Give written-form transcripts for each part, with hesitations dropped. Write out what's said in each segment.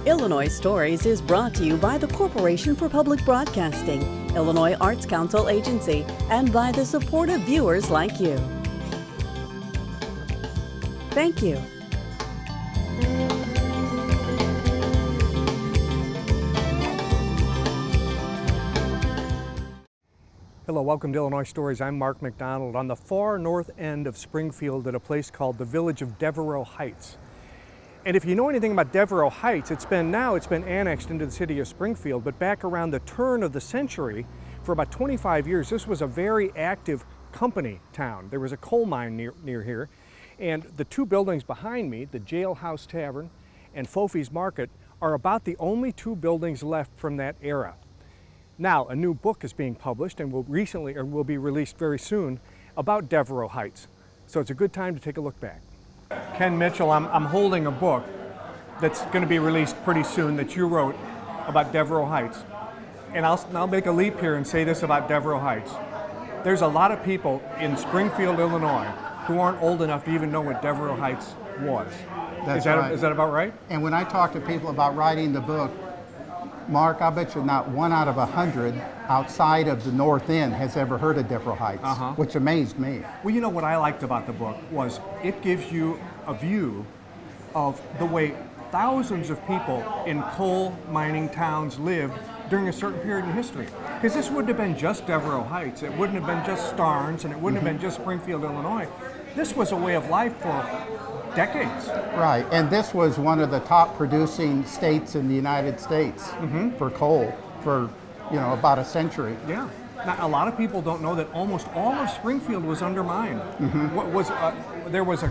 Illinois Stories is brought to you by the Corporation for Public Broadcasting, Illinois Arts Council Agency, and by the supportive viewers like you. Thank you. Hello, welcome to Illinois Stories. I'm Mark McDonald on the far north end of Springfield at a place called the village of Devereux Heights. And if you know anything about Devereux Heights, it's been annexed into the city of Springfield, but back around the turn of the century, for about 25 years, this was a very active company town. There was a coal mine near here, and the two buildings behind me, the Jailhouse Tavern and Fofi's Market, are about the only two buildings left from that era. Now, a new book is being published and will be released very soon about Devereux Heights. So it's a good time to take a look back. Ken Mitchell, I'm holding a book that's going to be released pretty soon that you wrote about Devereux Heights. And I'll make a leap here and say this about Devereux Heights. There's a lot of people in Springfield, Illinois, who aren't old enough to even know what Devereux Heights was. That's right. Is that about right? And when I talk to people about writing the book, Mark, I bet you not 1 out of 100 outside of the North End has ever heard of Devereux Heights, which amazed me. Well, you know what I liked about the book was it gives you a view of the way thousands of people in coal mining towns lived during a certain period in history. Because this wouldn't have been just Devereux Heights, it wouldn't have been just Starnes, and it wouldn't have been just Springfield, Illinois. This was a way of life for decades. Right, and this was one of the top producing states in the United States for coal for, about a century. Yeah. Now, a lot of people don't know that almost all of Springfield was undermined. There was a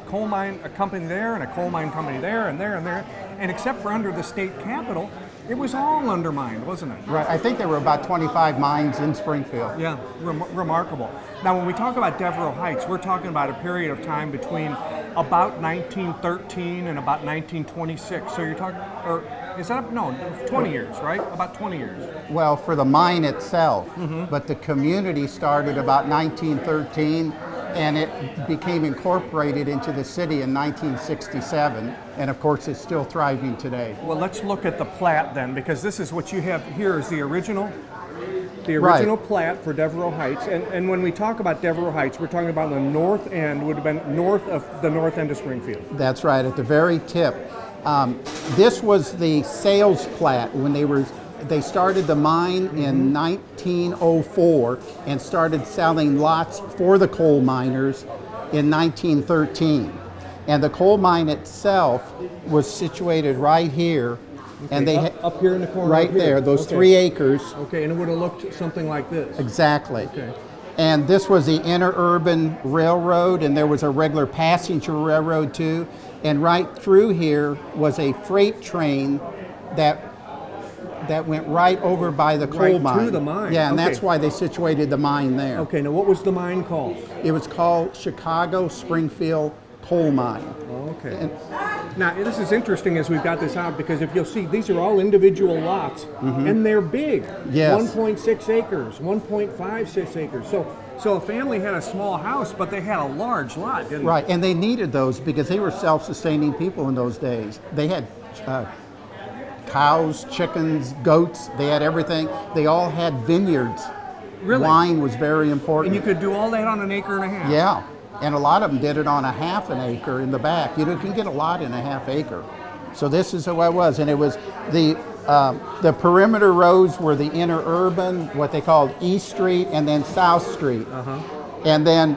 coal mine company there and a coal mine company there and there and there, and except for under the state capitol, it was all undermined, wasn't it? Right, I think there were about 25 mines in Springfield. Yeah, remarkable. Now, when we talk about Devereux Heights, we're talking about a period of time between about 1913 and about 1926. So you're talking, or is that, no, 20 years, right? About 20 years. Well, for the mine itself, but the community started about 1913, and it became incorporated into the city in 1967, and of course it's still thriving today. Well, let's look at the plat then, because this is what you have here is the original plat for Devereux Heights, and when we talk about Devereux Heights, we're talking about the north end, would have been north of the north end of Springfield. That's right, at the very tip. This was the sales plat when they started the mine in 1904 and started selling lots for the coal miners in 1913. And the coal mine itself was situated right here. Okay, and they up here in the corner, right there, those 3 acres. Okay, and it would have looked something like this. Exactly. Okay. And this was the interurban railroad, and there was a regular passenger railroad too. And right through here was a freight train that went right over by the coal mine. Right to the mine. Yeah, and okay. That's why they situated the mine there. Okay, now what was the mine called? It was called Chicago Springfield Coal Mine. Okay. Now, this is interesting as we've got this out, because if you'll see, these are all individual lots, and they're big. Yes. 1.6 acres, 1.56 acres. So a family had a small house, but they had a large lot, didn't they? Right, and they needed those because they were self-sustaining people in those days. They had cows, chickens, goats, they had everything. They all had vineyards. Really? Wine was very important. And you could do all that on an acre and a half? Yeah, and a lot of them did it on a half an acre in the back. You can get a lot in a half acre. So this is what it was, and it was the perimeter roads were the interurban, what they called East Street, and then South Street. And then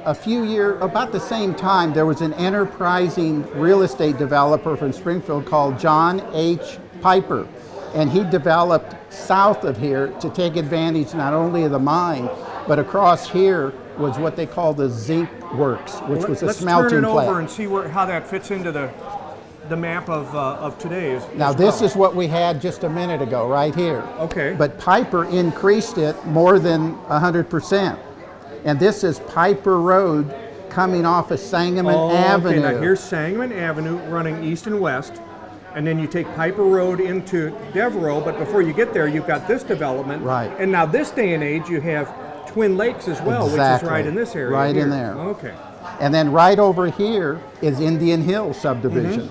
about the same time, there was an enterprising real estate developer from Springfield called John H. Piper. And he developed south of here to take advantage not only of the mine, but across here was what they call the zinc works, which was a smelting plant. Let's turn it over and see how that fits into the map of today. Now this is what we had just a minute ago, right here. Okay. But Piper increased it more than 100%. And this is Piper Road coming off of Sangamon Avenue. Okay, now here's Sangamon Avenue running east and west, and then you take Piper Road into Devereux, but before you get there, you've got this development. Right. And now this day and age, you have Twin Lakes as well, Exactly. which is right in this area. Right here. in there. Okay. And then right over here is Indian Hill subdivision.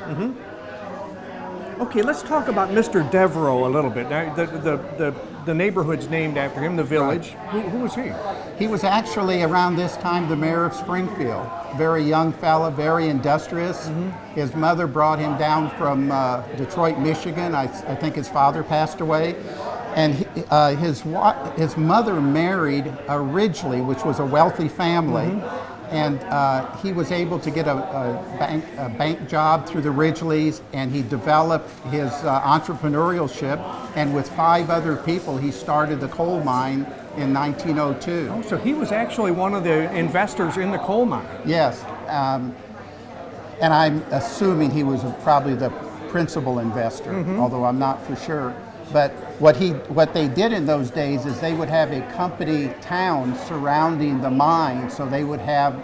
Okay, let's talk about Mr. Devereux a little bit. Now, the neighborhood's named after him, the village. Who was he? He was actually around this time the mayor of Springfield. Very young fella, very industrious. His mother brought him down from Detroit, Michigan. I think his father passed away. And his mother married Ridgely, which was a wealthy family. And he was able to get a bank job through the Ridgeleys, and he developed his entrepreneurship, and with 5 other people he started the coal mine in 1902. Oh, so he was actually one of the investors in the coal mine. Yes, and I'm assuming he was probably the principal investor, although I'm not for sure. But what they did in those days is they would have a company town surrounding the mine, so they would have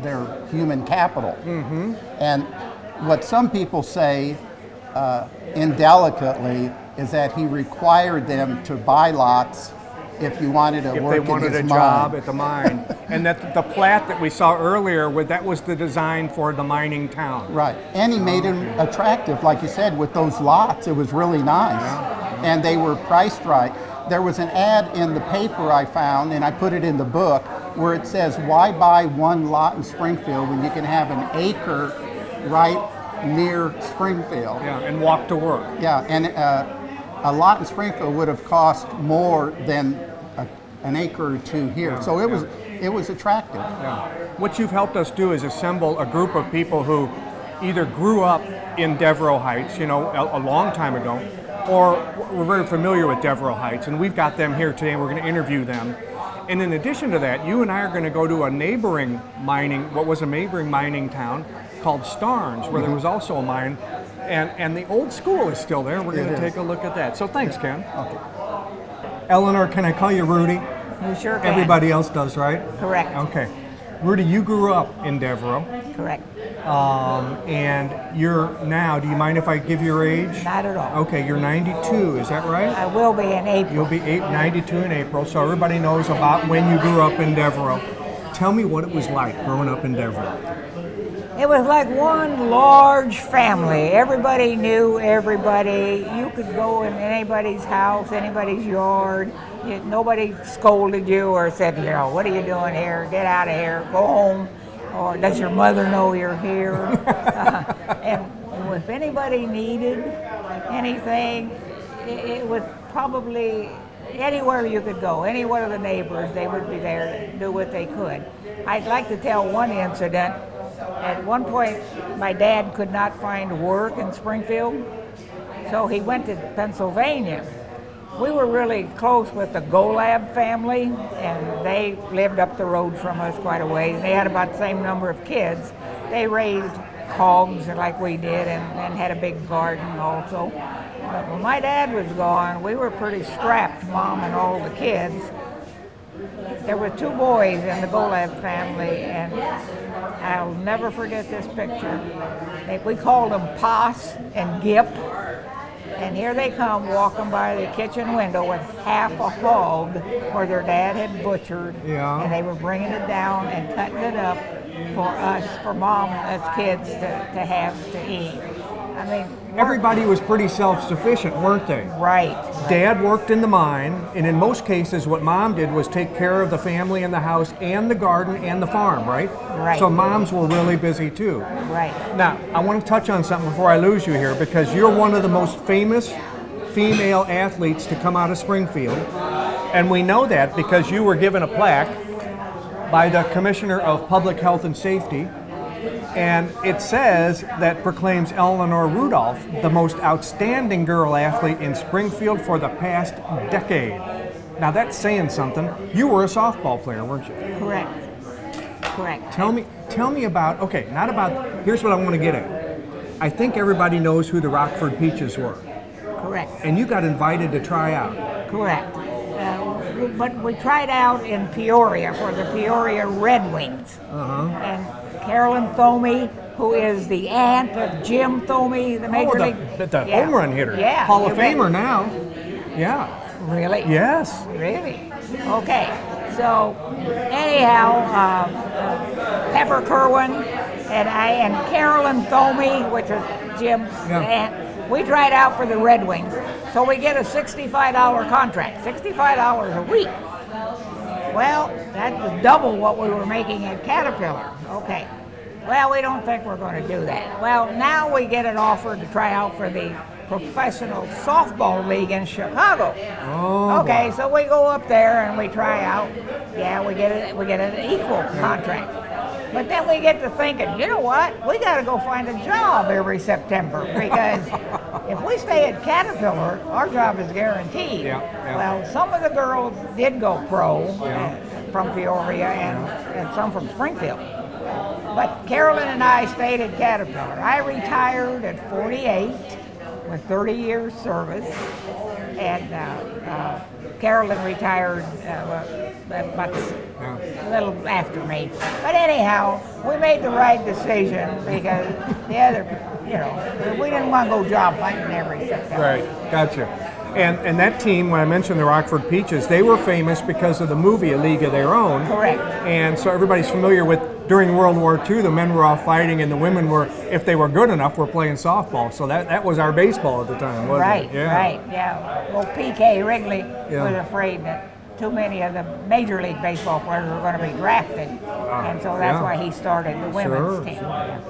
their human capital. And what some people say indelicately is that he required them to buy lots if you wanted to work in his mine. If they wanted a job at the mine. And that the plat that we saw earlier, that was the design for the mining town. Right, and he made him attractive, like you said, with those lots. It was really nice, and they were priced right. There was an ad in the paper I found, and I put it in the book, where it says, why buy one lot in Springfield when you can have an acre right near Springfield? Yeah, and walk to work. Yeah, and a lot in Springfield would have cost more than an acre or 2 here. So it was attractive. Yeah. What you've helped us do is assemble a group of people who either grew up in Devereux Heights, a long time ago, or we're very familiar with Devereux Heights, and we've got them here today, and we're going to interview them. And in addition to that, you and I are going to go to a neighboring mining town called Starnes, where there was also a mine, and the old school is still there. We're going to take a look at that. So thanks, Ken. Okay. Eleanor, can I call you Rudy? You sure can. Everybody else does, right? Correct. Okay. Rudy, you grew up in Devereux. Correct. And you're now, do you mind if I give your age? Not at all. Okay, you're 92, is that right? I will be in April. You'll be 92 in April, so everybody knows about when you grew up in Devereux. Tell me what it was like growing up in Devereux. It was like one large family. Everybody knew everybody. You could go in anybody's house, anybody's yard. Nobody scolded you or said, what are you doing here? Get out of here. Go home. Or does your mother know you're here? And if anybody needed anything, it was probably anywhere you could go. Any one of the neighbors, they would be there to do what they could. I'd like to tell one incident. At one point, my dad could not find work in Springfield, so he went to Pennsylvania. We were really close with the Golab family, and they lived up the road from us quite a ways. They had about the same number of kids. They raised hogs like we did and had a big garden also. But when my dad was gone, we were pretty strapped, Mom and all the kids. There were 2 boys in the Golab family, and I'll never forget this picture. We called them Pos and Gip. And here they come walking by the kitchen window with half a hog where their dad had butchered. Yeah. And they were bringing it down and cutting it up for us, for Mom and us kids to have to eat. I mean, everybody was pretty self-sufficient, weren't they? Right. Dad worked in the mine, and in most cases what Mom did was take care of the family and the house and the garden and the farm, right? Right. So moms were really busy too. Right. Now, I want to touch on something before I lose you here, because you're one of the most famous female athletes to come out of Springfield, and we know that because you were given a plaque by the Commissioner of Public Health and Safety, and it says that proclaims Eleanor Rudolph the most outstanding girl athlete in Springfield for the past decade. Now that's saying something. You were a softball player, weren't you? Correct. Correct. Tell me about, here's what I want to get at. I think everybody knows who the Rockford Peaches were. Correct. And you got invited to try out. Correct. But we tried out in Peoria for the Peoria Red Wings. And Carolyn Thomey, who is the aunt of Jim Thomey, the Major League. The home run hitter. Yeah. Hall of Famer now. Yeah. Really? Yes. Really? Okay. So, anyhow, Pepper Kerwin and Carolyn Thomey, which was Jim's aunt, we tried out for the Red Wings, so we get a $65 contract, $65 a week. Well, that was double what we were making at Caterpillar. Okay. Well, we don't think we're going to do that. Well, now we get an offer to try out for the Professional Softball League in Chicago. Oh, okay, boy. so we go up there and we try out. Yeah, we get an equal contract. But then we get to thinking, you know what? We got to go find a job every September because if we stay at Caterpillar, our job is guaranteed. Yeah. Well, some of the girls did go pro from Peoria and some from Springfield. But Carolyn and I stayed at Caterpillar. I retired at 48 with 30 years service, and Carolyn retired about a little after me. But anyhow, we made the right decision because the other, we didn't want to go job hunting every September. Right, gotcha. And that team, when I mentioned the Rockford Peaches, they were famous because of the movie A League of Their Own. Correct. And so everybody's familiar with, during World War II, the men were off fighting and the women were, if they were good enough, were playing softball. So that was our baseball at the time, wasn't Right, it? Yeah. right, yeah. Well, P.K. Wrigley was afraid that too many of the Major League Baseball players were going to be drafted. And so that's why he started the women's team. Yeah.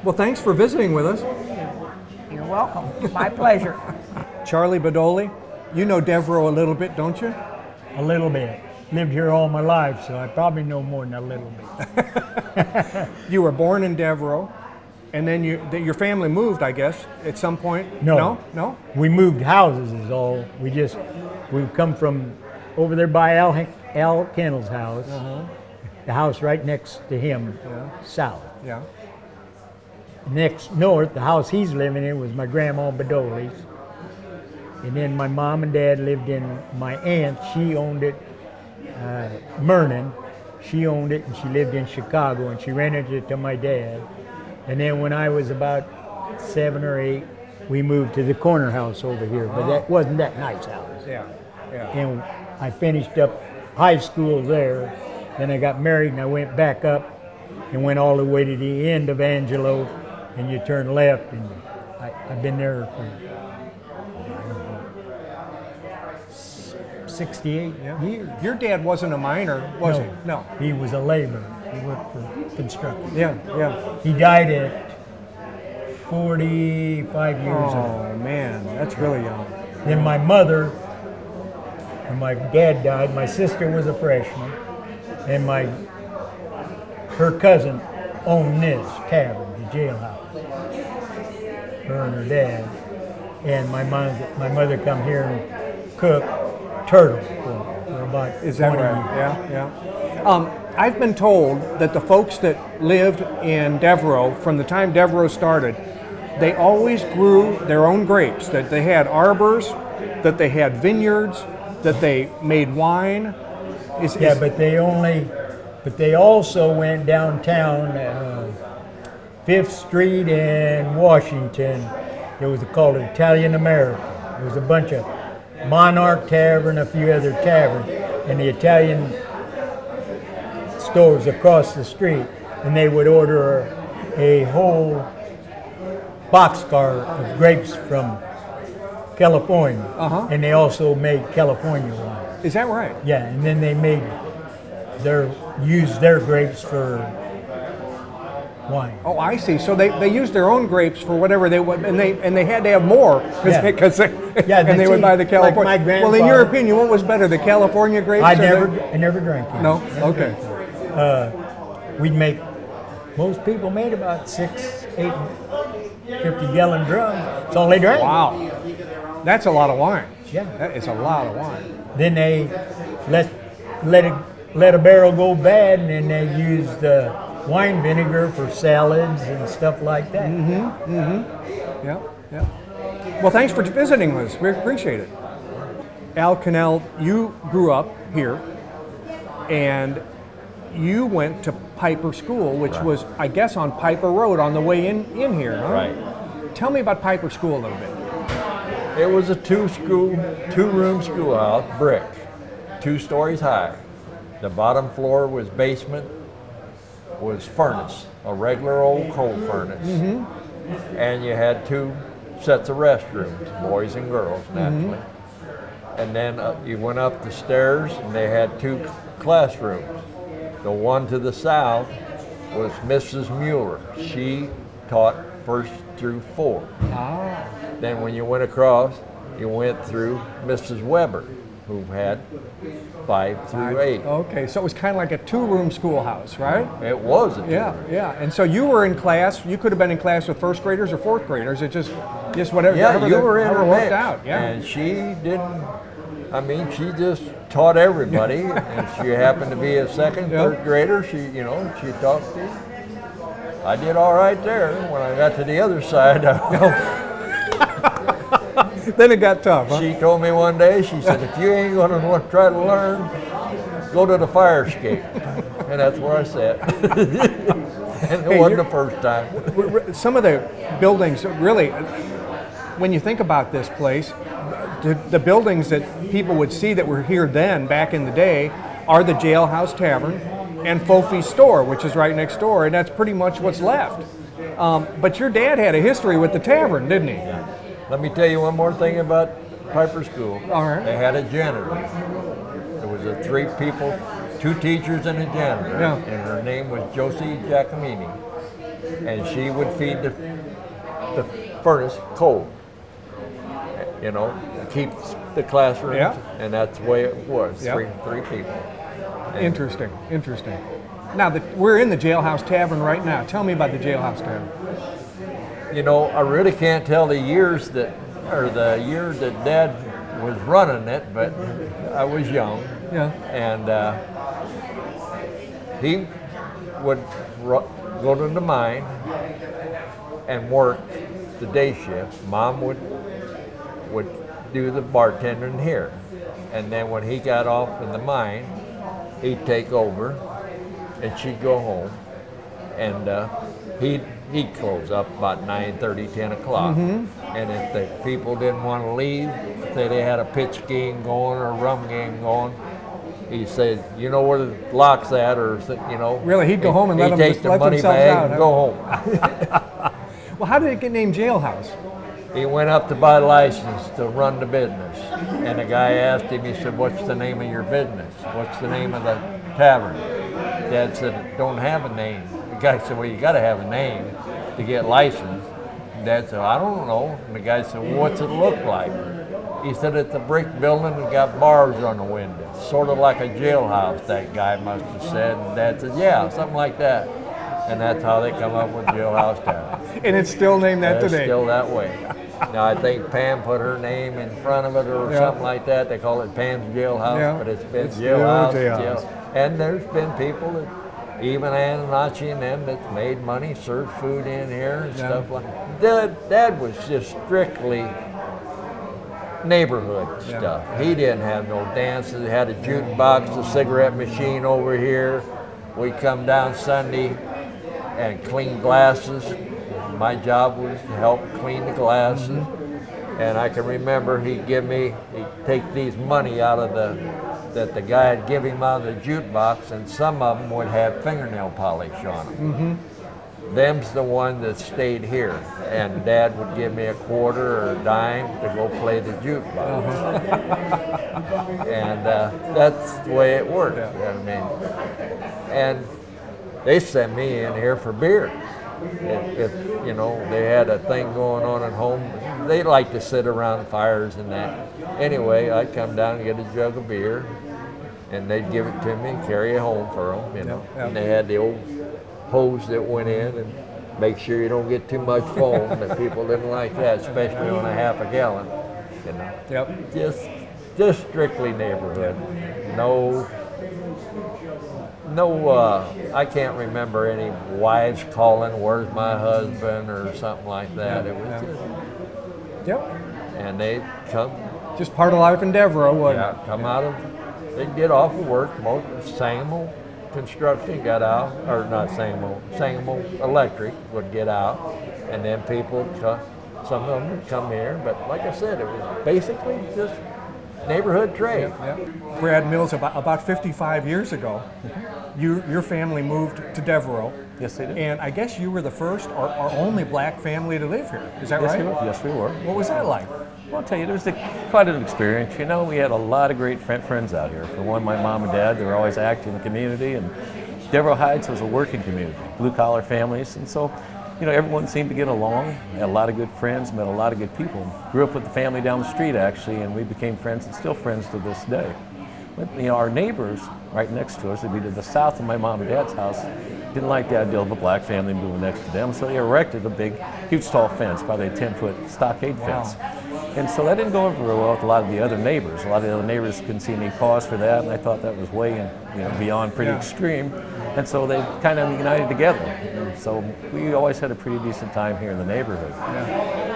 Well, thanks for visiting with us. You're welcome. My pleasure. Charlie Bedoli, you know Devereux a little bit, don't you? A little bit. Lived here all my life, so I probably know more than a little bit. You were born in Devereux, and then your family moved, I guess, at some point? No. No? We moved houses is all. We come from over there by Al Kennel's house, the house right next to him, south. Yeah. Next north, the house he's living in was my grandma Bedoli's. And then my mom and dad lived in my aunt. She owned it, Mernon. She owned it and she lived in Chicago and she rented it to my dad. And then when I was about 7 or 8, we moved to the corner house over here. But that wasn't that nice house. Yeah. And I finished up high school there. Then I got married and I went back up and went all the way to the end of Angelo. And you turn left and I've been there for 68 years. Your dad wasn't a miner, was he? No. He was a laborer. He worked for construction. Yeah. He died at 45 years old. Oh, man, that's really young. Then my mother, when my dad died, my sister was a freshman, and her cousin owned this tavern, the jailhouse. Her and her dad. And my mother come here and cook turtle for about 20 Is that right? years. Yeah. I've been told that the folks that lived in Devereux, from the time Devereux started, they always grew their own grapes, that they had arbors, that they had vineyards, that they made wine. But they also went downtown, 5th Street and Washington. It was called Italian American. There was a bunch of Monarch Tavern, a few other taverns, and the Italian stores across the street, and they would order a whole boxcar of grapes from California, and they also made California wine. Is that right? Yeah, and then they used their grapes for wine. Oh, I see. So they used their own grapes for whatever they would, and they had to have more because they would buy the California. Like my grandfather, well, in your opinion, what was better, the California grapes? I never drank it. No. Okay. Most people made about 6, 8, 50-gallon drums. That's all they drank. Wow, that's a lot of wine. Yeah. That is a lot of wine. Then they let a barrel go bad, and then they used wine vinegar for salads and stuff like that. Yeah. Well, thanks for visiting with us. We appreciate it. Al Cannell, you grew up here, and you went to Piper School, which was, I guess, on Piper Road on the way in here, huh? Right. Tell me about Piper School a little bit. It was a two-room schoolhouse, brick, 2 stories high. The bottom floor was basement, was furnace, a regular old coal furnace. And you had 2 sets of restrooms, boys and girls, naturally. And then you went up the stairs, and they had 2 classrooms. The one to the south was Mrs. Mueller. She taught 1st through 4th. Ah. Then when you went across, you went through Mrs. Weber, who had 5 through 8. Okay, so it was kind of like a 2-room schoolhouse, right? It was a Yeah, yeah. And so you were in class. You could have been in class with 1st graders or 4th graders. It just whatever. Yeah, however you the- were in however her it worked mix. out. Yeah. And she didn't. I mean, she just taught everybody. If she happened to be a 2nd, 3rd grader, she taught me. I did all right there. When I got to the other side, Then it got tough. Huh? she told me one day, she said, if you ain't going to try to learn, go to the fire escape. And that's where I sat. And it wasn't the first time. Some of the buildings, really, when you think about this place, the buildings that people would see that were here then, back in the day, are the Jailhouse Tavern and Fofi's store, which is right next door, and that's pretty much what's left. But your dad had a history with the tavern, didn't he? Let me tell you one more thing about Piper School. All right. They had a janitor. There was 3 people, 2 teachers and a janitor, Yeah. and her name was Josie Giacomini. And she would feed the furnace cold, keep the classrooms, Yeah. and that's the way it was, Yeah. three people. And Interesting, interesting. Now, we're in the Jailhouse Tavern right now. Tell me about the Jailhouse Tavern. I really can't tell the year that Dad was running it, but I was young. Yeah. And he would go to the mine and work the day shift. Mom would do the bartending here. And then when he got off in the mine, he'd take over and she'd go home. And he'd close up about 9:30, 10 o'clock. And if the people didn't want to leave, say they had a pitch game going or a rum game going, he said, you know where the lock's at, or Really, he'd go home and let them take just the let money themselves bag out, and huh? go home. Well, how did it get named Jailhouse? He went up to buy a license to run the business, and the guy asked him, he said, what's the name of your business? What's the name of the tavern? Dad said, it don't have a name. The guy said, well, you got to have a name to get licensed. Dad said, I don't know. And the guy said, well, what's it look like? He said, it's a brick building and got bars on the windows, sort of like a jailhouse, that guy must have said. And Dad said, yeah, something like that. And that's how they come up with Jailhouse Tavern. And it's still named that It's today. still that way. Now, I think Pam put her name in front of it or something like that. They call it Pam's Jailhouse, Yeah. but it's been It's still Jailhouse. Jailhouse. And there's been people that, even Ann and Archie and them, that's made money, served food in here and stuff like that. Dad was just strictly neighborhood stuff. He didn't have no dances. He had a jukebox, a cigarette machine over here. We'd come down Sunday and clean glasses. My job was to help clean the glasses. And I can remember he'd take these money out of that the guy had give him out of the jukebox, and some of them would have fingernail polish on them. Them's the one that stayed here, and Dad would give me a quarter or a dime to go play the jukebox. And that's the way it worked. And they sent me in here for beer. If they had a thing going on at home, they like to sit around fires and that. Anyway, I'd come down and get a jug of beer, and they'd give it to me and carry it home for them. And they had the old hose that went in, and make sure you don't get too much foam. That people didn't like that, especially on a half a gallon. Just strictly neighborhood. No, I can't remember any wives calling, where's my husband, or something like that. It was just, and they'd come. Just part of life in Devereux, wasn't it? Come out of, they'd get off of work, Sangamo Construction got out, or not Sangamo Electric would get out, and then people, some of them would come here, but like I said, it was basically just neighborhood trade. Brad Mills, about 55 years ago, your family moved to Devereux, Yes, they do. And I guess you were the first or only black family to live here. Is that Yes, right? we were. Yes, we were. What was that like? Well, I'll tell you, it was quite an experience. You know, we had a lot of great friends out here. For one, my mom and dad, they were always active in the community, and Devereux Heights was a working community, blue-collar families, and so, you know, everyone seemed to get along. I had a lot of good friends, met a lot of good people. Grew up with the family down the street, actually, and we became friends and still friends to this day. But, you know, our neighbors right next to us, they'd be to the south of my mom and dad's house, didn't like the idea of a black family moving next to them, so they erected a big, huge, tall fence, probably a 10-foot stockade fence. And so that didn't go over very well with a lot of the other neighbors. A lot of the other neighbors couldn't see any cause for that, and I thought that was way, beyond pretty extreme. And so they kind of united together. And so we always had a pretty decent time here in the neighborhood.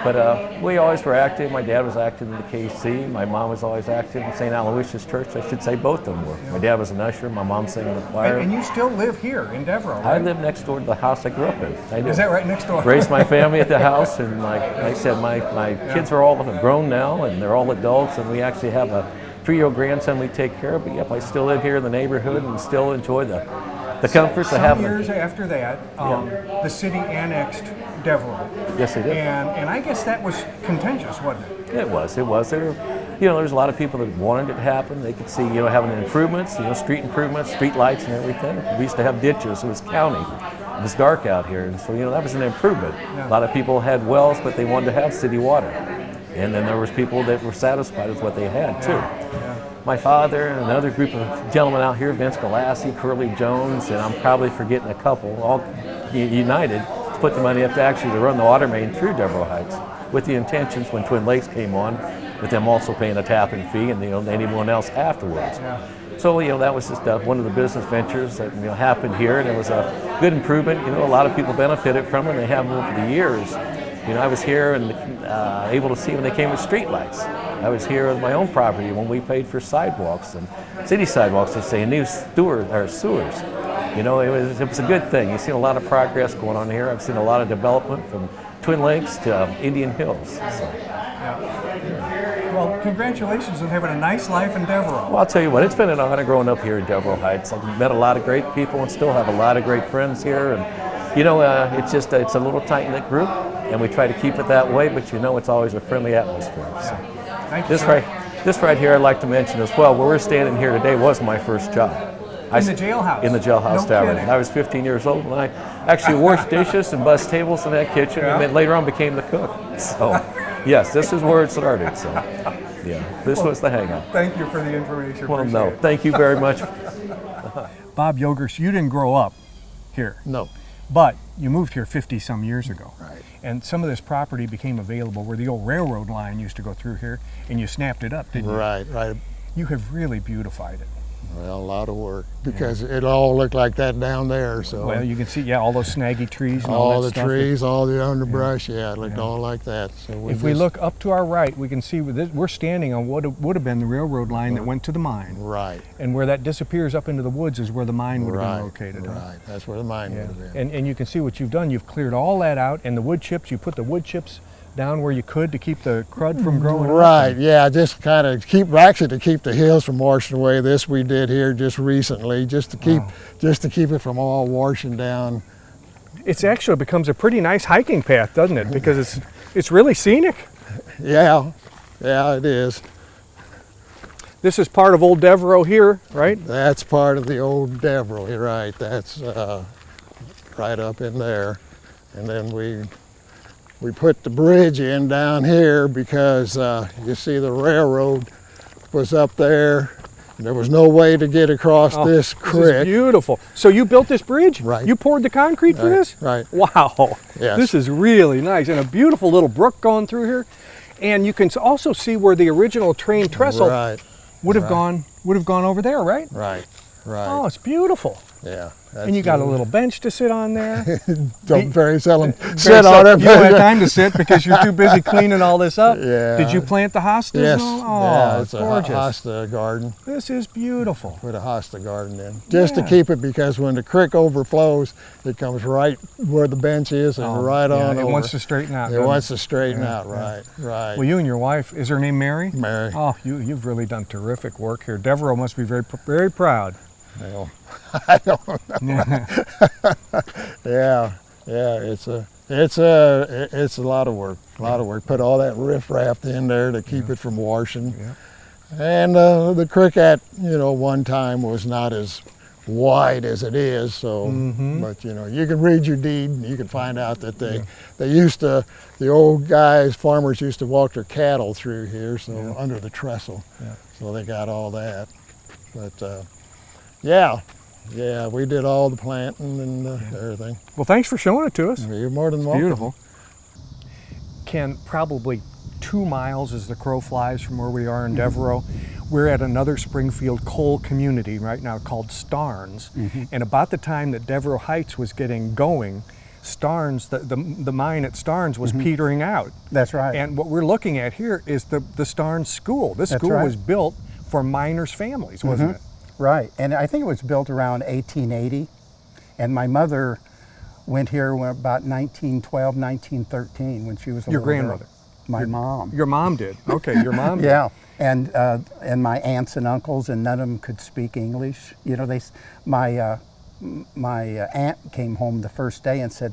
But we always were active. My dad was active in the KC. My mom was always active in St. Aloysius Church. I should say both of them were. My dad was an usher. My mom sang in the choir. And you still live here in Devereux, right? I live next door to the house I grew up in. Is that right next door? Raised my family at the house, and like I said, my kids are all grown now, and they're all adults, and we actually have a 3-year-old grandson we take care of. But yep, I still live here in the neighborhood and still enjoy the comforts of having. Some years after that, the city annexed Devereux. Yes, they did. And I guess that was contentious, wasn't it? It was. There were, there's a lot of people that wanted it to happen. They could see, having improvements, street improvements, street lights and everything. We used to have ditches. It was county. It was dark out here, and so that was an improvement. A lot of people had wells, but they wanted to have city water. And then there was people that were satisfied with what they had too. My father and another group of gentlemen out here, Vince Galassi, Curly Jones, and I'm probably forgetting a couple, all united to put the money up to run the water main through Devereux Heights, with the intentions when Twin Lakes came on, with them also paying a tapping fee and anyone else afterwards. So that was just one of the business ventures that happened here, and it was a good improvement. A lot of people benefited from it, and they have over the years. I was here and able to see when they came with street lights. I was here on my own property when we paid for sidewalks and city sidewalks, let's say, new sewers. It was a good thing. You've seen a lot of progress going on here. I've seen a lot of development from Twin Lakes to Indian Hills. So. Well, congratulations on having a nice life in Devereux. Well, I'll tell you what, it's been an honor growing up here in Devereux Heights. I've met a lot of great people and still have a lot of great friends here. And it's a little tight-knit group, and we try to keep it that way, but it's always a friendly atmosphere. So. This right here I'd like to mention as well. Where we're standing here today was my first job. In the jailhouse? In the jailhouse tavern. I was 15 years old, and I actually washed dishes and bussed tables in that kitchen, and then later on became the cook. So, yes, this is where it started. So, this was the hangout. Thank you for the information. Well, no, thank you very much. Bob Yogers, you didn't grow up here. No. But you moved here 50-some years ago. Right. And some of this property became available where the old railroad line used to go through here, and you snapped it up, didn't you? Right. You have really beautified it. Well, a lot of work, because it all looked like that down there. So well, you can see, all those snaggy trees and all that the stuff. trees, all the underbrush, it looked all like that. So if we look up to our right, we can see we're standing on what would have been the railroad line that went to the mine. Right. And where that disappears up into the woods is where the mine would have been located. Right, that's where the mine would have been. And you can see what you've done. You've cleared all that out, and the wood chips, you put the wood chips down where you could to keep the crud from growing up? Right, just kind of keep the hills from washing away. This we did here just recently, just to keep it from all washing down. It's actually becomes a pretty nice hiking path, doesn't it? Because it's really scenic. Yeah, it is. This is part of Old Devereux here, right? That's part of the Old Devereux, you're right. That's right up in there. And then we put the bridge in down here because you see the railroad was up there. And there was no way to get across this creek. This is beautiful. So you built this bridge? Right. You poured the concrete for this? Right. Wow. Yes. This is really nice, and a beautiful little brook going through here. And you can also see where the original train trestle would have gone over there, right? Right. Oh, it's beautiful. Yeah. And you got a little bench to sit on there. Don't very seldom sit on it. You don't have time to sit because you're too busy cleaning all this up. Yeah. Did you plant the hostas? Yes. And all? Oh, it's gorgeous. A hosta garden. This is beautiful. Put a hosta garden in. Just to keep it, because when the creek overflows, it comes right where the bench is and right on over. It wants to straighten out. It wants to straighten out, right. Well, you and your wife, is her name Mary? Mary. Oh, you've really done terrific work here. Devereux must be very, very proud. Well, I don't know. Yeah, it's a lot of work. A lot of work. Put all that riffraff in there to keep it from washing. Yeah. And the creek at one time was not as wide as it is. So, but you can read your deed and you can find out that they used to, the old guys, farmers used to walk their cattle through here, so under the trestle. Yeah. So they got all that. But yeah, we did all the planting and everything. Well, thanks for showing it to us. You're more than welcome. Beautiful. Ken, probably 2 miles as the crow flies from where we are in Devereux. We're at another Springfield coal community right now called Starnes. And about the time that Devereux Heights was getting going, Starnes, the mine at Starnes was petering out. That's right. And what we're looking at here is the Starnes School. This That's school right. was built for miners' families, wasn't it? Right, and I think it was built around 1880, and my mother went here about 1912, 1913 when she was a Your little girl. grandmother? My mom. Your mom did. Okay, your mom did. Yeah, and my aunts and uncles, and none of them could speak English. My aunt came home the first day and said,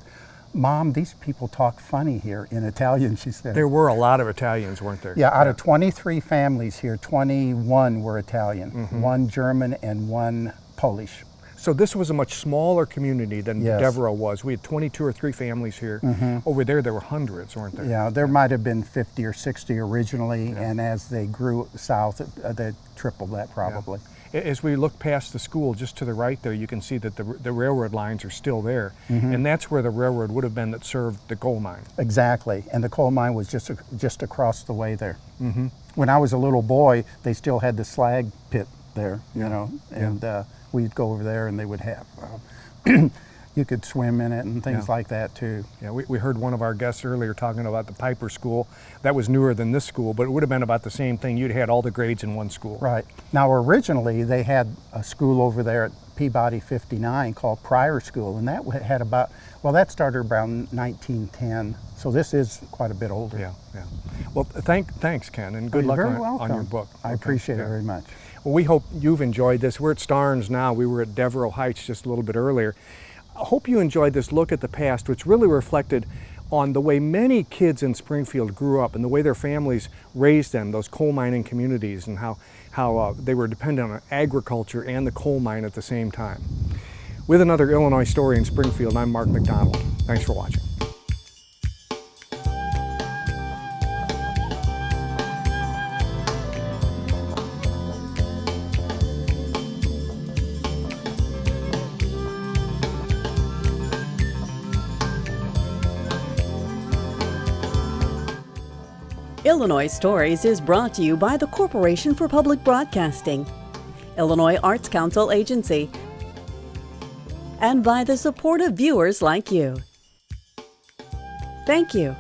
"Mom, these people talk funny here in Italian," she said. There were a lot of Italians, weren't there? Yeah, out of 23 families here, 21 were Italian, 1 German and 1 Polish. So this was a much smaller community than Yes. Devereux was. We had 22 or 3 families here. Over there were hundreds, weren't there? Yeah, there might have been 50 or 60 originally, and as they grew south, they tripled that probably. As we look past the school, just to the right there, you can see that the railroad lines are still there. And that's where the railroad would have been that served the coal mine. Exactly, and the coal mine was just across the way there. When I was a little boy, they still had the slag pit there, and we'd go over there and they would have, you could swim in it and things like that too. Yeah, we heard one of our guests earlier talking about the Piper School. That was newer than this school, but it would have been about the same thing. You'd had all the grades in one school. Right. Now originally they had a school over there at Peabody 59 called Pryor School, and that had that started around 1910. So this is quite a bit older. Yeah. Well, thanks, Ken, and good luck on your book. I appreciate it very much. Well, we hope you've enjoyed this. We're at Starnes now. We were at Devereux Heights just a little bit earlier. I hope you enjoyed this look at the past, which really reflected on the way many kids in Springfield grew up and the way their families raised them, those coal mining communities, and how they were dependent on agriculture and the coal mine at the same time. With another Illinois Story in Springfield, I'm Mark McDonald. Thanks for watching. Illinois Stories is brought to you by the Corporation for Public Broadcasting, Illinois Arts Council Agency, and by the support of viewers like you. Thank you.